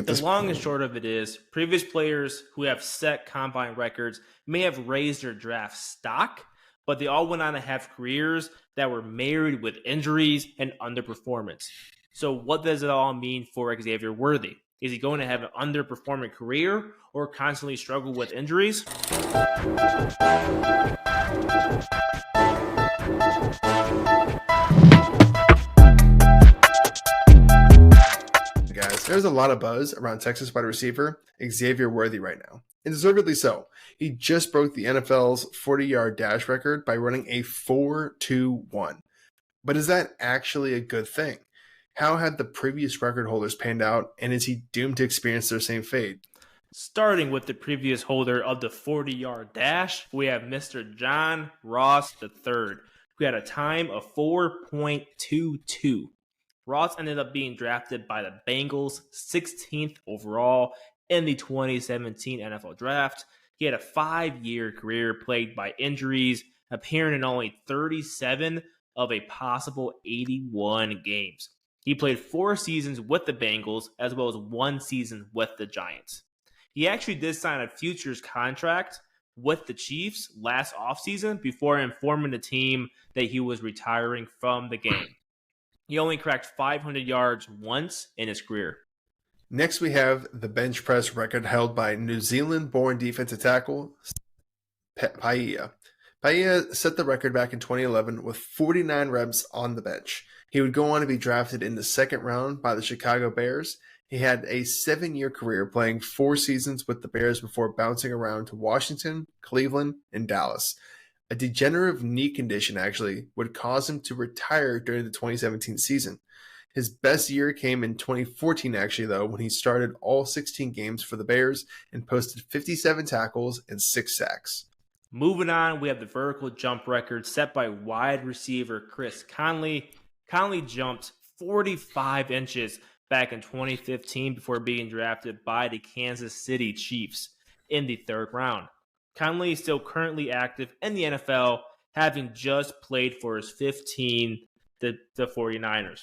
at The this long and point. short of it is, previous players who have set combine records may have raised their draft stock, but they all went on to have careers that were marred with injuries and underperformance. So, what does it all mean for Xavier Worthy? Is he going to have an underperforming career or constantly struggle with injuries? Guys, there's a lot of buzz around Texas wide receiver Xavier Worthy right now, and deservedly so. He just broke the NFL's 40-yard dash record by running a 4.21. But is that actually a good thing? How had the previous record holders panned out, and is he doomed to experience their same fate? Starting with the previous holder of the 40-yard dash, we have Mr. John Ross III, who had a time of 4.22. Ross ended up being drafted by the Bengals 16th overall in the 2017 NFL Draft. He had a 5-year career plagued by injuries, appearing in only 37 of a possible 81 games. He played 4 seasons with the Bengals as well as 1 season with the Giants. He actually did sign a futures contract with the Chiefs last offseason before informing the team that he was retiring from the game. He only cracked 500 yards once in his career. Next, we have the bench press record held by New Zealand-born defensive tackle Paye. Paye set the record back in 2011 with 49 reps on the bench. He would go on to be drafted in the second round by the Chicago Bears. He had a 7-year career playing 4 seasons with the Bears before bouncing around to Washington, Cleveland, and Dallas. A degenerative knee condition actually would cause him to retire during the 2017 season. His best year came in 2014 actually though, when he started all 16 games for the Bears and posted 57 tackles and 6 sacks. Moving on, we have the vertical jump record set by wide receiver Chris Conley. Conley jumped 45 inches back in 2015 before being drafted by the Kansas City Chiefs in the 3rd round. Conley is still currently active in the NFL, having just played for his 15, the 49ers.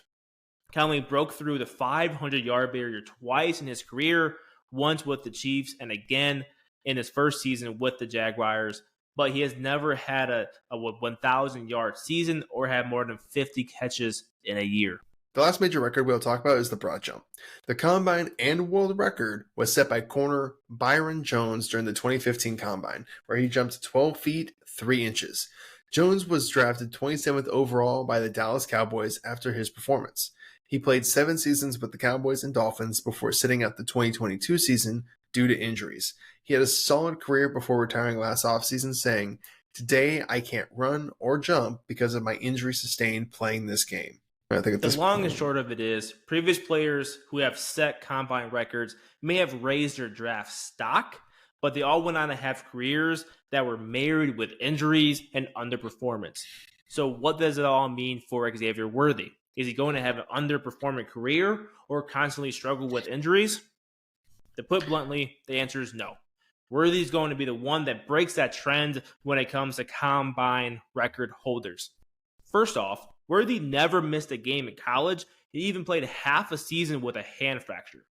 Conley broke through the 500-yard barrier twice in his career, once with the Chiefs and again in his first season with the Jaguars, but he has never had a 1,000-yard season or had more than 50 catches in a year. The last major record we'll talk about is the broad jump. The combine and world record was set by corner Byron Jones during the 2015 combine, where he jumped 12 feet 3 inches. Jones was drafted 27th overall by the Dallas Cowboys after his performance. He played 7 seasons with the Cowboys and Dolphins before sitting out the 2022 season due to injuries. He had a solid career before retiring last offseason, saying, "Today I can't run or jump because of my injury sustained playing this game." The long and short of it is, previous players who have set combine records may have raised their draft stock, but they all went on to have careers that were marred with injuries and underperformance. So what does it all mean for Xavier Worthy? Is he going to have an underperforming career or constantly struggle with injuries? To put bluntly, the answer is no. Worthy is going to be the one that breaks that trend when it comes to combine record holders. First off, Worthy never missed a game in college. He even played half a season with a hand fracture,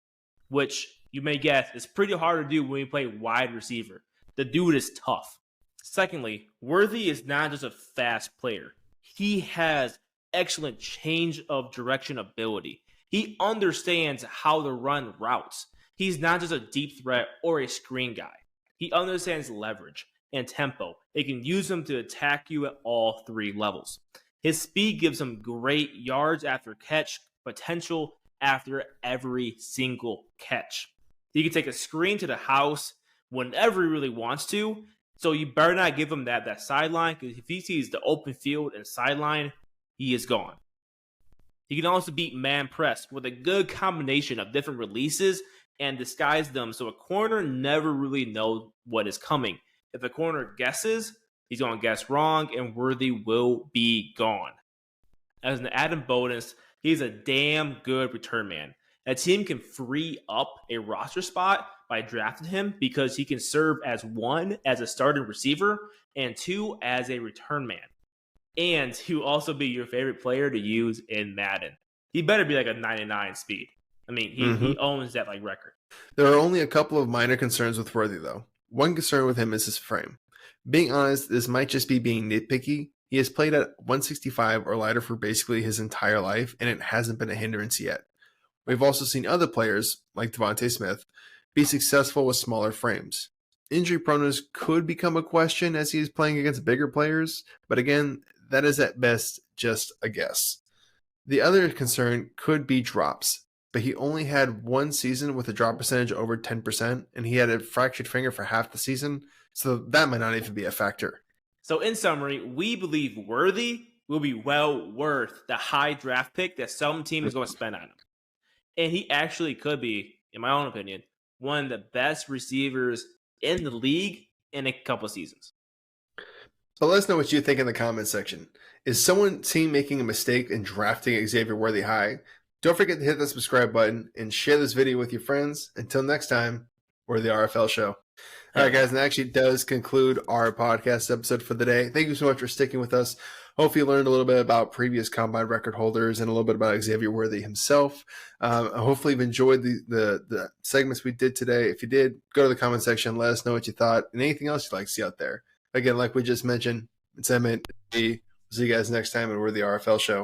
which you may guess is pretty hard to do when you play wide receiver. The dude is tough. Secondly, Worthy is not just a fast player. He has excellent change of direction ability. He understands how to run routes. He's not just a deep threat or a screen guy. He understands leverage and tempo. He can use them to attack you at all 3 levels. His speed gives him great yards after catch potential after every single catch. He can take a screen to the house whenever he really wants to, so you better not give him that sideline, because if he sees the open field and sideline, he is gone. He can also beat man press with a good combination of different releases and disguise them so a corner never really knows what is coming. If a corner guesses, he's going to guess wrong, and Worthy will be gone. As an added bonus, he's a damn good return man. A team can free up a roster spot by drafting him because he can serve as 1 as a starting receiver and 2 as a return man. And he will also be your favorite player to use in Madden. He better be like a 99 speed. I mean, Mm-hmm. he owns that like record. There are only a couple of minor concerns with Worthy, though. One concern with him is his frame. Being honest, this might just be being nitpicky. He has played at 165 or lighter for basically his entire life, and it hasn't been a hindrance yet. We've also seen other players, like Devontae Smith, be successful with smaller frames. Injury proneness could become a question as he is playing against bigger players, but again, that is at best just a guess. The other concern could be drops, but he only had one season with a drop percentage over 10%, and he had a fractured finger for half the season, so that might not even be a factor. So in summary, we believe Worthy will be well worth the high draft pick that some team is going to spend on him. And he actually could be, in my own opinion, one of the best receivers in the league in a couple seasons. So let us know what you think in the comments section. Is someone team making a mistake in drafting Xavier Worthy high? Don't forget to hit the subscribe button and share this video with your friends. Until next time, we're the RFL Show. All right, guys, and that actually does conclude our podcast episode for the day. Thank you so much for sticking with us. Hope you learned a little bit about previous combine record holders and a little bit about Xavier Worthy himself. Hopefully you've enjoyed the segments we did today. If you did, go to the comment section. Let us know what you thought and anything else you'd like to see out there. Again, like we just mentioned, it's Emmett. We'll see you guys next time, and we're the RFL Show.